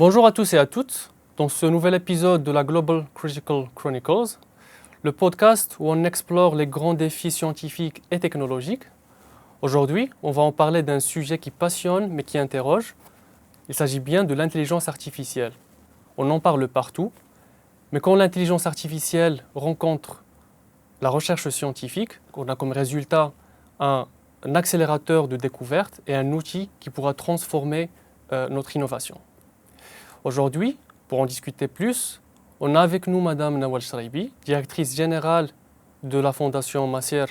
Bonjour à tous et à toutes. Dans ce nouvel épisode de la Global Critical Chronicles, le podcast où on explore les grands défis scientifiques et technologiques. Aujourd'hui, on va en parler d'un sujet qui passionne mais qui interroge. Il s'agit bien de l'intelligence artificielle. On en parle partout, mais quand l'intelligence artificielle rencontre la recherche scientifique, on a comme résultat un accélérateur de découverte et un outil qui pourra transformer notre innovation. Aujourd'hui, pour en discuter plus, on a avec nous Madame Nawal Shraibi, directrice générale de la Fondation Maser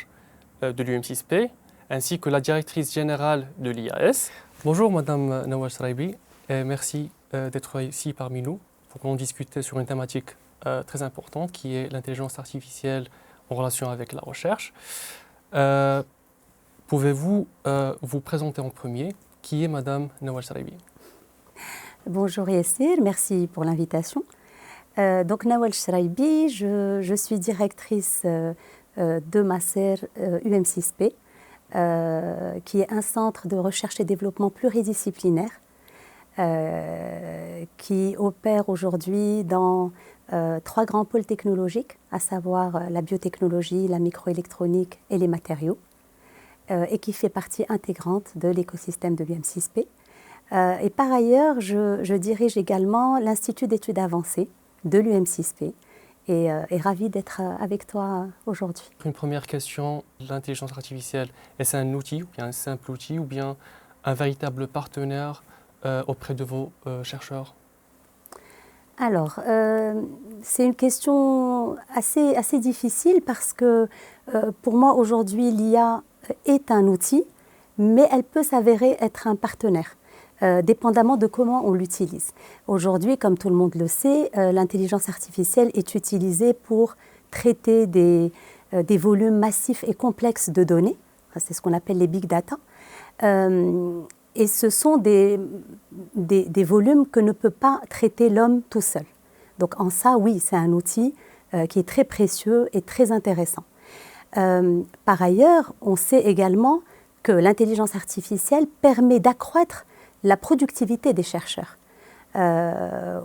de l'UM6P, ainsi que la directrice générale de l'IAS. Bonjour Madame Nawal Shraibi, et merci d'être ici parmi nous pour qu'on discute sur une thématique très importante qui est l'intelligence artificielle en relation avec la recherche. Pouvez-vous vous présenter en premier? Qui est Madame Nawal Shraibi? Bonjour Yassir, merci pour l'invitation. Donc Nawal Shraibi, je suis directrice de Maser UM6P, qui est un centre de recherche et développement pluridisciplinaire qui opère aujourd'hui dans 3 grands pôles technologiques, à savoir la biotechnologie, la microélectronique et les matériaux, et qui fait partie intégrante de l'écosystème de l'UM6P. Et par ailleurs, je dirige également l'Institut d'études avancées de l'UM6P et ravie d'être avec toi aujourd'hui. Une première question, l'intelligence artificielle, est-ce un outil, ou bien un simple outil, ou bien un véritable partenaire auprès de vos chercheurs? Alors, c'est une question assez difficile parce que pour moi aujourd'hui l'IA est un outil, mais elle peut s'avérer être un partenaire. Dépendamment de comment on l'utilise. Aujourd'hui, comme tout le monde le sait, l'intelligence artificielle est utilisée pour traiter des volumes massifs et complexes de données. C'est ce qu'on appelle les big data. Et ce sont des volumes que ne peut pas traiter l'homme tout seul. Donc en ça, oui, c'est un outil qui est très précieux et très intéressant. Par ailleurs, on sait également que l'intelligence artificielle permet d'accroître la productivité des chercheurs.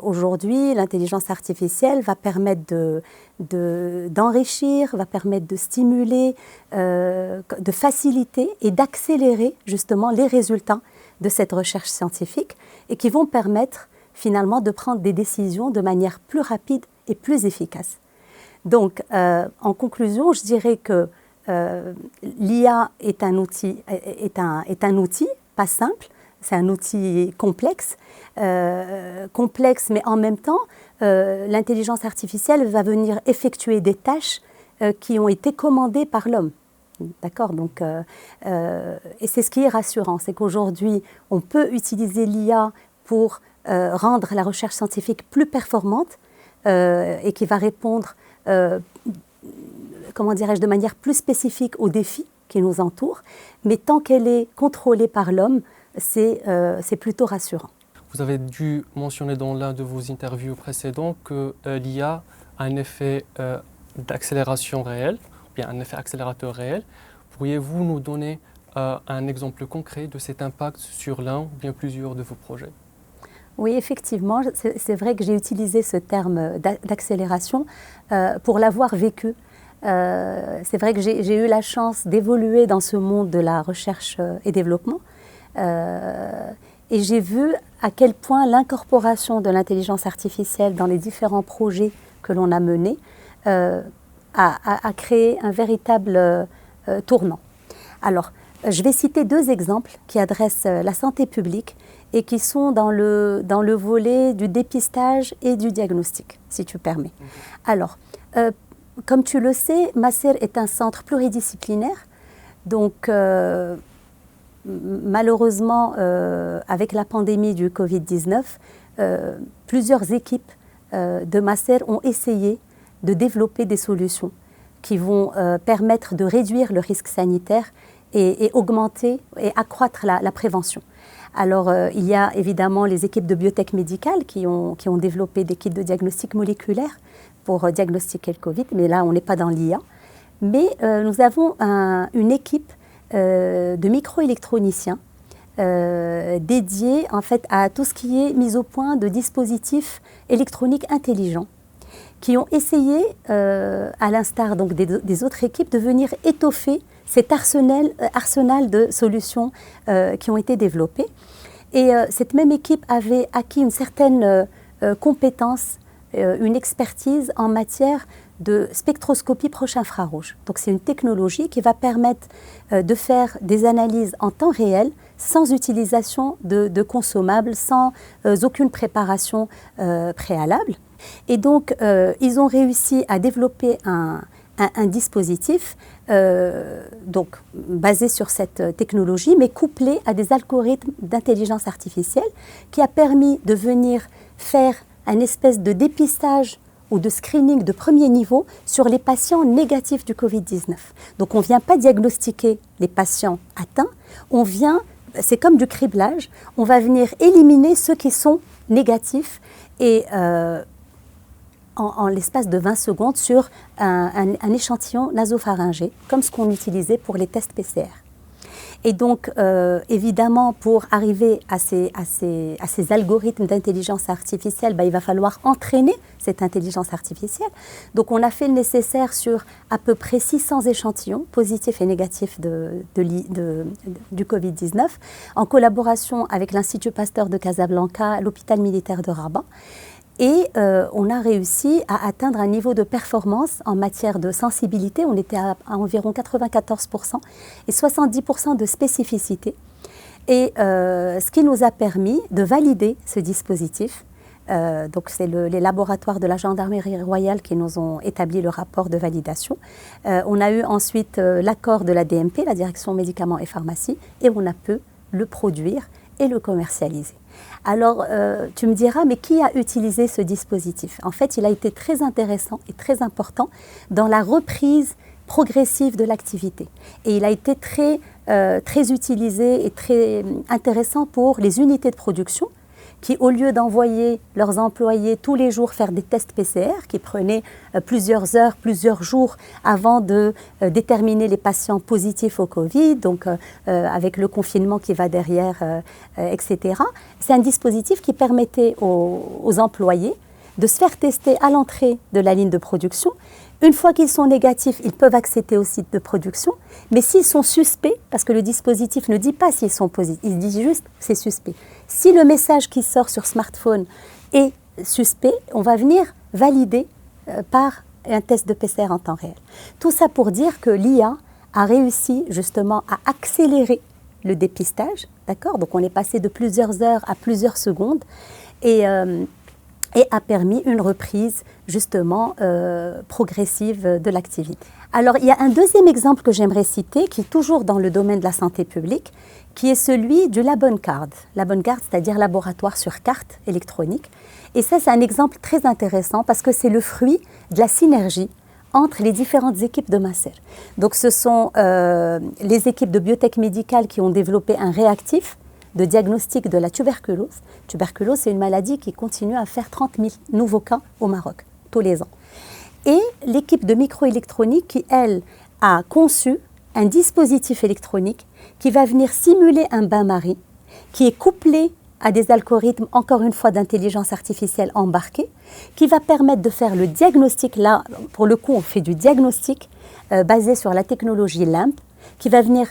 Aujourd'hui, l'intelligence artificielle va permettre d'enrichir, va permettre de stimuler, de faciliter et d'accélérer justement les résultats de cette recherche scientifique et qui vont permettre finalement de prendre des décisions de manière plus rapide et plus efficace. Donc, en conclusion, je dirais que l'IA est un outil, pas simple. C'est un outil complexe, mais en même temps, l'intelligence artificielle va venir effectuer des tâches qui ont été commandées par l'homme. D'accord? Donc, et c'est ce qui est rassurant, c'est qu'aujourd'hui, on peut utiliser l'IA pour rendre la recherche scientifique plus performante et qui va répondre, de manière plus spécifique aux défis qui nous entourent, mais tant qu'elle est contrôlée par l'homme, c'est plutôt rassurant. Vous avez dû mentionner dans l'un de vos interviews précédentes que l'IA a un effet d'accélération réel, ou bien un effet accélérateur réel. Pourriez-vous nous donner un exemple concret de cet impact sur l'un ou bien plusieurs de vos projets? Oui, effectivement, c'est vrai que j'ai utilisé ce terme d'accélération pour l'avoir vécu. C'est vrai que j'ai eu la chance d'évoluer dans ce monde de la recherche et développement. Et j'ai vu à quel point l'incorporation de l'intelligence artificielle dans les différents projets que l'on a menés a créé un véritable tournant. Alors, je vais citer 2 exemples qui adressent la santé publique et qui sont dans le volet du dépistage et du diagnostic, si tu permets. Alors, comme tu le sais, Maser est un centre pluridisciplinaire, donc malheureusement, avec la pandémie du Covid-19, plusieurs équipes de Maser ont essayé de développer des solutions qui vont permettre de réduire le risque sanitaire et augmenter et accroître la prévention. Alors, il y a évidemment les équipes de biotech médicale qui ont développé des kits de diagnostic moléculaire pour diagnostiquer le Covid, mais là, on n'est pas dans l'IA. Mais nous avons une équipe de microélectroniciens dédié en fait à tout ce qui est mise au point de dispositifs électroniques intelligents qui ont essayé, à l'instar donc des autres équipes, de venir étoffer cet arsenal de solutions qui ont été développées. Et cette même équipe avait acquis une certaine compétence, une expertise en matière de spectroscopie proche infrarouge. Donc c'est une technologie qui va permettre de faire des analyses en temps réel, sans utilisation de consommables, sans aucune préparation préalable. Et donc ils ont réussi à développer un dispositif donc, basé sur cette technologie, mais couplé à des algorithmes d'intelligence artificielle qui a permis de venir faire un espèce de dépistage ou de screening de premier niveau sur les patients négatifs du Covid-19. Donc on ne vient pas diagnostiquer les patients atteints, c'est comme du criblage, on va venir éliminer ceux qui sont négatifs et en l'espace de 20 secondes sur un échantillon nasopharyngé, comme ce qu'on utilisait pour les tests PCR. Et donc, évidemment, pour arriver à ces algorithmes d'intelligence artificielle, il va falloir entraîner cette intelligence artificielle. Donc, on a fait le nécessaire sur à peu près 600 échantillons positifs et négatifs du Covid-19, en collaboration avec l'Institut Pasteur de Casablanca, l'hôpital militaire de Rabat. Et on a réussi à atteindre un niveau de performance en matière de sensibilité. On était à environ 94% et 70% de spécificité. Et ce qui nous a permis de valider ce dispositif. Donc c'est les laboratoires de la Gendarmerie royale qui nous ont établi le rapport de validation. On a eu ensuite l'accord de la DMP, la Direction Médicaments et Pharmacie, et on a pu le produire et le commercialiser. Alors, tu me diras, mais qui a utilisé ce dispositif? En fait, il a été très intéressant et très important dans la reprise progressive de l'activité. Et il a été très utilisé et très intéressant pour les unités de production qui, au lieu d'envoyer leurs employés tous les jours faire des tests PCR, qui prenaient plusieurs heures, plusieurs jours avant de déterminer les patients positifs au Covid, donc avec le confinement qui va derrière, etc. C'est un dispositif qui permettait aux employés de se faire tester à l'entrée de la ligne de production. Une fois qu'ils sont négatifs, ils peuvent accéder au site de production, mais s'ils sont suspects, parce que le dispositif ne dit pas s'ils sont positifs, il dit juste c'est suspect. Si le message qui sort sur smartphone est suspect, on va venir valider par un test de PCR en temps réel. Tout ça pour dire que l'IA a réussi justement à accélérer le dépistage, d'accord ? Donc on est passé de plusieurs heures à plusieurs secondes et a permis une reprise justement progressive de l'activité. Alors il y a un deuxième exemple que j'aimerais citer qui est toujours dans le domaine de la santé publique, qui est celui du LabonCard. LabonCard, c'est-à-dire laboratoire sur carte électronique. Et ça, c'est un exemple très intéressant parce que c'est le fruit de la synergie entre les différentes équipes de Maser. Donc ce sont les équipes de biotech médicale qui ont développé un réactif de diagnostic de la tuberculose. Tuberculose, c'est une maladie qui continue à faire 30 000 nouveaux cas au Maroc, tous les ans. Et l'équipe de microélectronique qui, elle, a conçu un dispositif électronique qui va venir simuler un bain-marie, qui est couplé à des algorithmes, encore une fois, d'intelligence artificielle embarqués, qui va permettre de faire le diagnostic. Là, pour le coup, on fait du diagnostic basé sur la technologie LAMP, qui va venir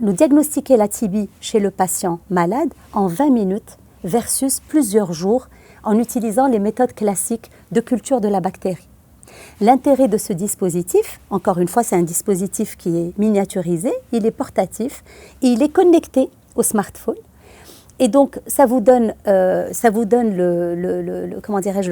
nous diagnostiquer la TB chez le patient malade en 20 minutes versus plusieurs jours en utilisant les méthodes classiques de culture de la bactérie. L'intérêt de ce dispositif, encore une fois, c'est un dispositif qui est miniaturisé, il est portatif, et il est connecté au smartphone. Et donc, ça vous donne le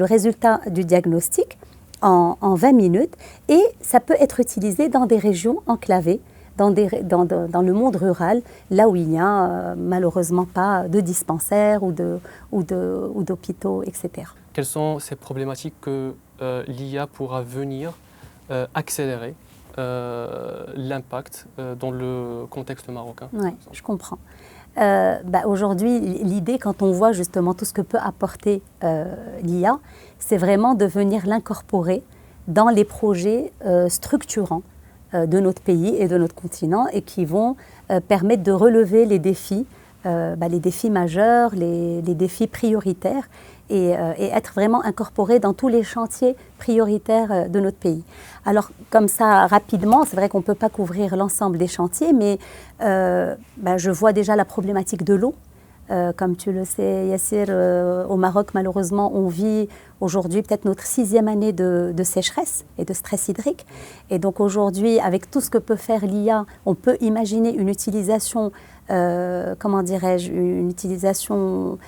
résultat du diagnostic en 20 minutes et ça peut être utilisé dans des régions enclavées, dans le monde rural, là où il n'y a malheureusement pas de dispensaires ou d'hôpitaux, etc. Quelles sont ces problématiques que l'IA pourra venir accélérer l'impact dans le contexte marocain? Oui, je comprends. Aujourd'hui, l'idée, quand on voit justement tout ce que peut apporter l'IA, c'est vraiment de venir l'incorporer dans les projets structurants de notre pays et de notre continent et qui vont permettre de relever les défis les défis majeurs, les défis prioritaires et être vraiment incorporé dans tous les chantiers prioritaires de notre pays. Alors comme ça, rapidement, c'est vrai qu'on ne peut pas couvrir l'ensemble des chantiers, mais je vois déjà la problématique de l'eau. Comme tu le sais, Yassir, au Maroc, malheureusement, on vit aujourd'hui peut-être notre 6e année de sécheresse et de stress hydrique. Et donc aujourd'hui, avec tout ce que peut faire l'IA, on peut imaginer une utilisation, une utilisation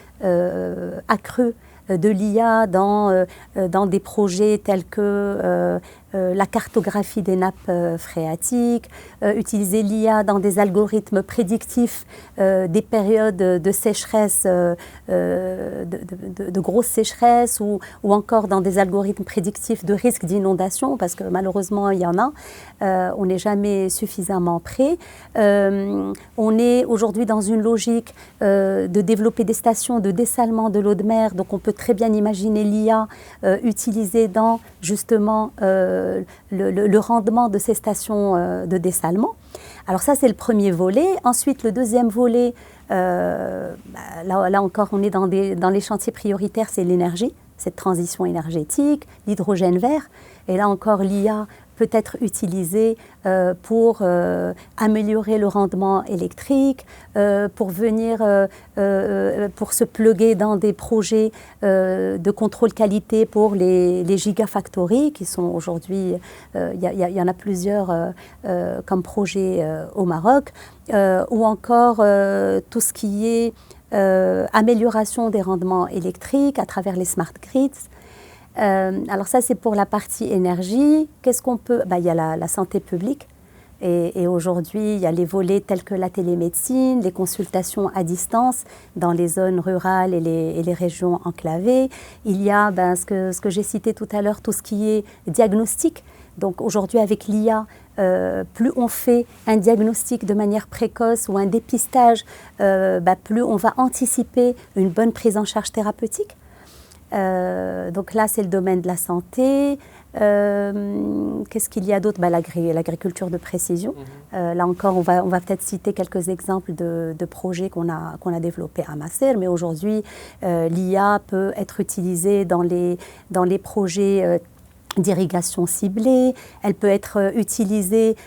accrue de l'IA dans des projets tels que la cartographie des nappes phréatiques, utiliser l'IA dans des algorithmes prédictifs des périodes de sécheresse, de grosses sécheresses ou encore dans des algorithmes prédictifs de risque d'inondation, parce que malheureusement il y en a, on n'est jamais suffisamment prêt. On est aujourd'hui dans une logique de développer des stations de dessalement de l'eau de mer, donc on peut très bien imaginer l'IA utilisée dans justement le rendement de ces stations de dessalement. Alors ça, c'est le premier volet. Ensuite, le deuxième volet, là encore, on est dans les chantiers prioritaires, c'est l'énergie, cette transition énergétique, l'hydrogène vert. Et là encore, l'IA peut être utilisée pour améliorer le rendement électrique, pour se plugger dans des projets de contrôle qualité pour les gigafactories qui sont aujourd'hui, il y en a plusieurs comme projets au Maroc, ou encore tout ce qui est amélioration des rendements électriques à travers les smart grids. Alors ça, c'est pour la partie énergie. Qu'est-ce qu'on peut... il y a la santé publique. Et aujourd'hui, il y a les volets tels que la télémédecine, les consultations à distance dans les zones rurales et les régions enclavées. Il y a ce que j'ai cité tout à l'heure, tout ce qui est diagnostic. Donc aujourd'hui, avec l'IA, plus on fait un diagnostic de manière précoce ou un dépistage, plus on va anticiper une bonne prise en charge thérapeutique. Donc là, c'est le domaine de la santé. Qu'est-ce qu'il y a d'autre? L'agriculture de précision. Là encore, on va peut-être citer quelques exemples de projets qu'on a développés à Masser, mais aujourd'hui, l'IA peut être utilisée dans les projets d'irrigation ciblée, elle peut être utilisée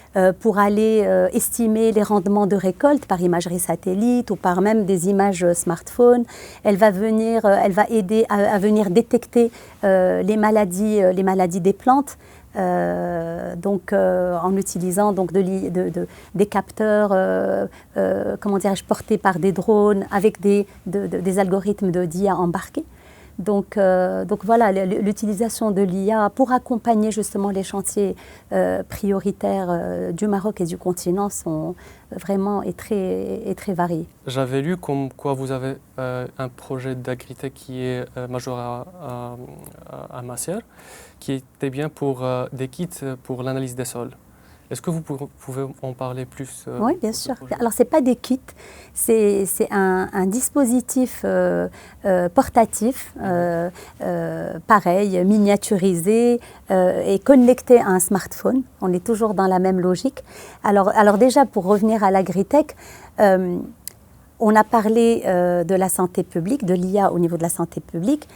pour aller estimer les rendements de récolte par imagerie satellite ou par même des images smartphone. Elle va aider à venir détecter les maladies des plantes. En utilisant des capteurs portés par des drones avec des algorithmes d'IA embarqués. Donc voilà, l'utilisation de l'IA pour accompagner justement les chantiers prioritaires du Maroc et du continent sont vraiment très variés. J'avais lu comme quoi vous avez un projet d'agritech qui est majeur à Masser, qui était bien pour des kits pour l'analyse des sols. Est-ce que vous pouvez en parler plus? Oui, bien sûr. Alors, ce n'est pas des kits, c'est un dispositif portatif, pareil, miniaturisé et connecté à un smartphone. On est toujours dans la même logique. Alors déjà, pour revenir à l'agritech, on a parlé de la santé publique, de l'IA au niveau de la santé publique.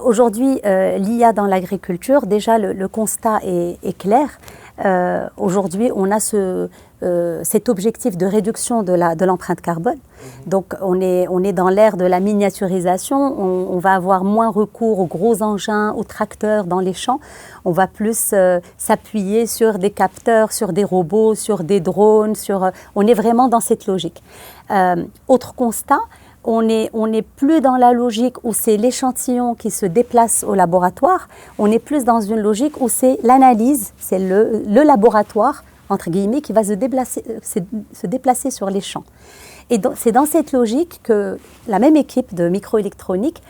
Aujourd'hui, l'IA dans l'agriculture, déjà le constat est clair. Aujourd'hui, on a cet objectif de réduction de l'empreinte carbone. Donc, on est dans l'ère de la miniaturisation. On va avoir moins recours aux gros engins, aux tracteurs dans les champs. On va plus s'appuyer sur des capteurs, sur des robots, sur des drones. On est vraiment dans cette logique. Autre constat, on n'est plus dans la logique où c'est l'échantillon qui se déplace au laboratoire, on est plus dans une logique où c'est l'analyse, c'est le laboratoire, entre guillemets, qui va se déplacer sur les champs. Et c'est dans cette logique que la même équipe de microélectronique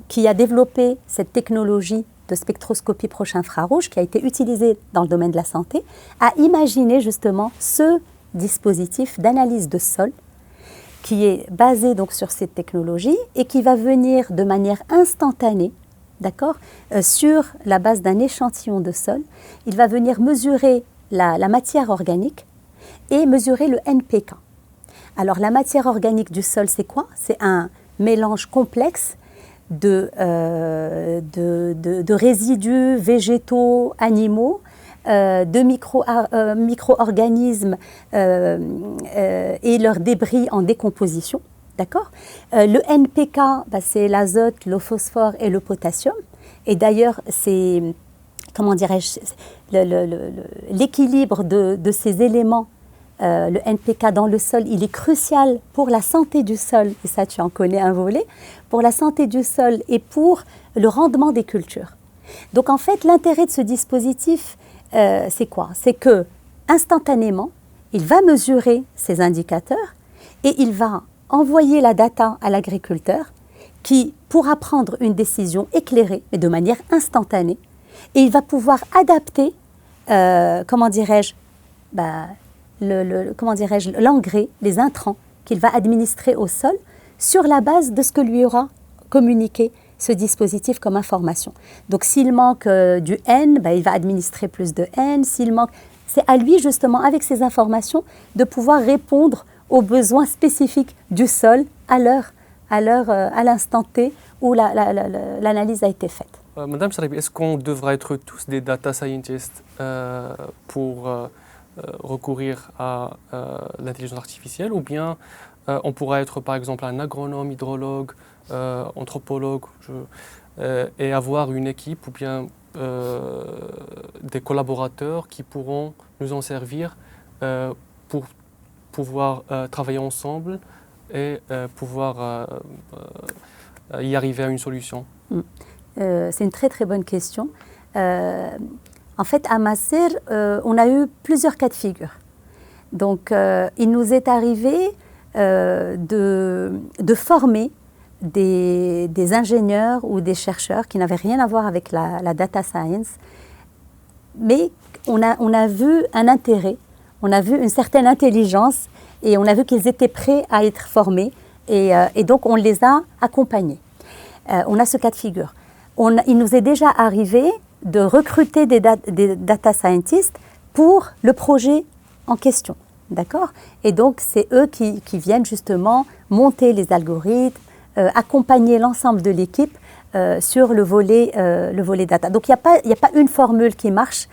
qui a développé cette technologie de spectroscopie proche infrarouge, qui a été utilisée dans le domaine de la santé, a imaginé justement ce dispositif d'analyse de sol qui est basé donc sur cette technologie et qui va venir de manière instantanée, d'accord, sur la base d'un échantillon de sol. Il va venir mesurer la matière organique et mesurer le NPK. Alors la matière organique du sol, c'est quoi? C'est un mélange complexe de résidus végétaux, animaux, de micro-organismes et leurs débris en décomposition. D'accord? Le NPK, c'est l'azote, le phosphore et le potassium. Et d'ailleurs, c'est, comment dirais-je, l'équilibre de ces éléments, le NPK dans le sol, il est crucial pour la santé du sol, et ça tu en connais un volet, pour la santé du sol et pour le rendement des cultures. Donc en fait, l'intérêt de ce dispositif, c'est quoi? C'est que instantanément, il va mesurer ces indicateurs et il va envoyer la data à l'agriculteur qui pourra prendre une décision éclairée, mais de manière instantanée, et il va pouvoir adapter, l'engrais, les intrants qu'il va administrer au sol sur la base de ce que lui aura communiqué ce dispositif comme information. Donc s'il manque du N, il va administrer plus de N. S'il manque, c'est à lui justement, avec ces informations, de pouvoir répondre aux besoins spécifiques du sol à l'instant T où l'analyse a été faite. Madame Charibi, est-ce qu'on devra être tous des data scientists pour recourir à l'intelligence artificielle, ou bien on pourra être par exemple un agronome, hydrologue, anthropologue et avoir une équipe ou bien des collaborateurs qui pourront nous en servir pour pouvoir travailler ensemble et pouvoir y arriver à une solution? C'est une très très bonne question. En fait, à Macer, on a eu plusieurs cas de figure. Donc, il nous est arrivé de former des ingénieurs ou des chercheurs qui n'avaient rien à voir avec la data science, mais on a vu un intérêt, on a vu une certaine intelligence et on a vu qu'ils étaient prêts à être formés et donc on les a accompagnés. On a ce cas de figure. Il nous est déjà arrivé de recruter des data scientists pour le projet en question, d'accord? Et donc, c'est eux qui viennent justement monter les algorithmes, accompagner l'ensemble de l'équipe sur le volet data. Donc, il n'y a pas une formule qui marche.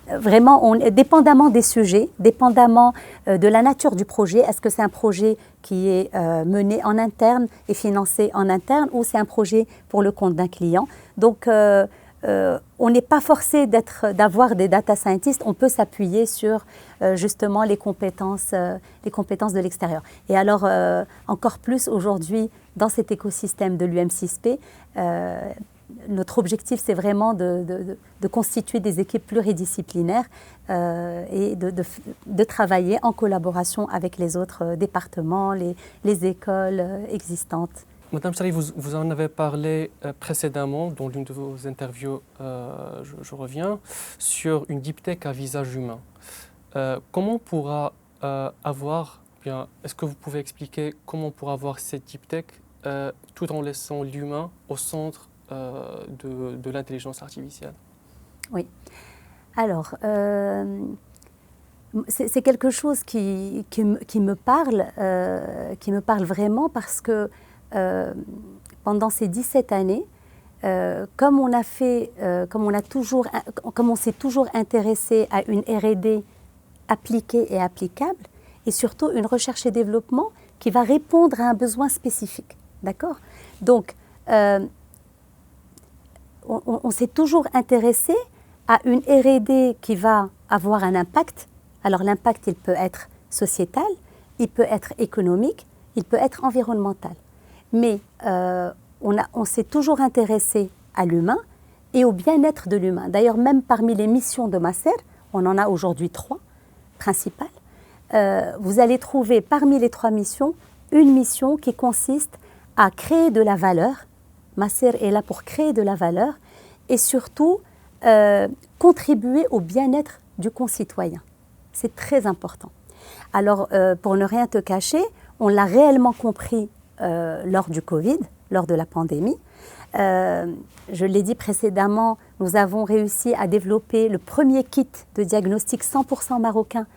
Vraiment, dépendamment des sujets, dépendamment de la nature du projet, est-ce que c'est un projet qui est mené en interne et financé en interne, ou c'est un projet pour le compte d'un client. Donc, on n'est pas forcé d'avoir des data scientists, on peut s'appuyer sur justement les compétences de l'extérieur. Et alors, encore plus aujourd'hui, dans cet écosystème de l'UM6P, notre objectif, c'est vraiment de constituer des équipes pluridisciplinaires et de travailler en collaboration avec les autres départements, les écoles existantes. Madame Charibi, vous en avez parlé précédemment dans l'une de vos interviews, je reviens, sur une deep tech à visage humain. Comment on pourra est-ce que vous pouvez expliquer comment on pourra avoir cette deep tech tout en laissant l'humain au centre de l'intelligence artificielle? Oui. Alors, c'est quelque chose qui me parle vraiment parce que pendant ces 17 années, comme on s'est toujours intéressé à une R&D appliquée et applicable, et surtout une recherche et développement qui va répondre à un besoin spécifique. D'accord? Donc, on s'est toujours intéressé à une R&D qui va avoir un impact. Alors l'impact, il peut être sociétal, il peut être économique, il peut être environnemental. Mais on s'est toujours intéressé à l'humain et au bien-être de l'humain. D'ailleurs, même parmi les missions de Macer, on en a aujourd'hui 3 principales. Vous allez trouver parmi les 3 missions, une mission qui consiste à créer de la valeur. Macer est là pour créer de la valeur et surtout contribuer au bien-être du concitoyen. C'est très important. Alors, pour ne rien te cacher, on l'a réellement compris lors du Covid, lors de la pandémie. Je l'ai dit précédemment, nous avons réussi à développer le premier kit de diagnostic 100% marocain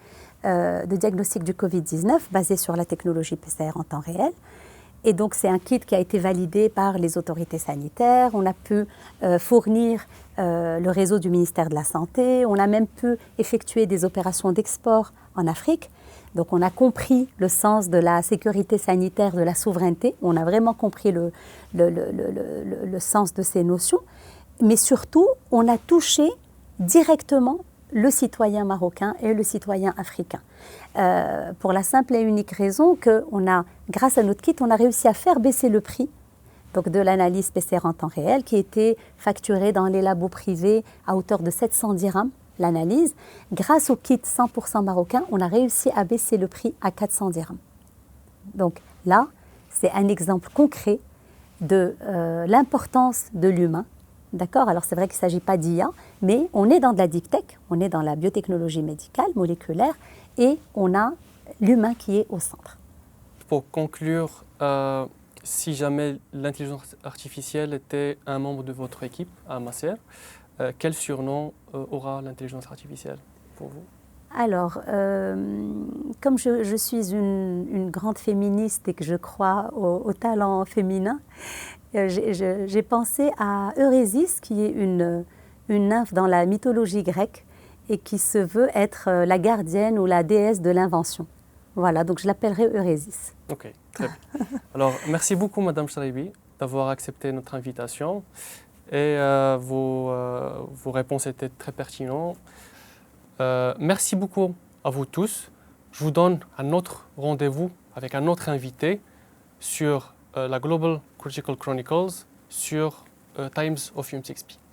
de diagnostic du Covid-19 basé sur la technologie PCR en temps réel. Et donc, c'est un kit qui a été validé par les autorités sanitaires. On a pu fournir le réseau du ministère de la Santé. On a même pu effectuer des opérations d'export en Afrique. Donc, on a compris le sens de la sécurité sanitaire, de la souveraineté. On a vraiment compris le sens de ces notions. Mais surtout, on a touché directement le citoyen marocain et le citoyen africain. Pour la simple et unique raison que grâce à notre kit, on a réussi à faire baisser le prix donc de l'analyse PCR en temps réel qui était facturée dans les labos privés à hauteur de 700 dirhams l'analyse. Grâce au kit 100% marocain, on a réussi à baisser le prix à 400 dirhams. Donc là, c'est un exemple concret de l'importance de l'humain. D'accord? Alors c'est vrai qu'il ne s'agit pas d'IA, mais on est dans de la deep tech, on est dans la biotechnologie médicale, moléculaire, et on a l'humain qui est au centre. Pour conclure, si jamais l'intelligence artificielle était un membre de votre équipe à Macer, quel surnom aura l'intelligence artificielle pour vous? Alors, comme je suis une grande féministe et que je crois au talent féminin, j'ai pensé à Eurysis, qui est une nymphe dans la mythologie grecque et qui se veut être la gardienne ou la déesse de l'invention. Voilà, donc je l'appellerai Eurysis. Ok, très bien. Alors, merci beaucoup, Madame Charaibi, d'avoir accepté notre invitation. Et vos réponses étaient très pertinentes. Merci beaucoup à vous tous. Je vous donne un autre rendez-vous avec un autre invité sur la Global Critical Chronicles sur Times of UM6P.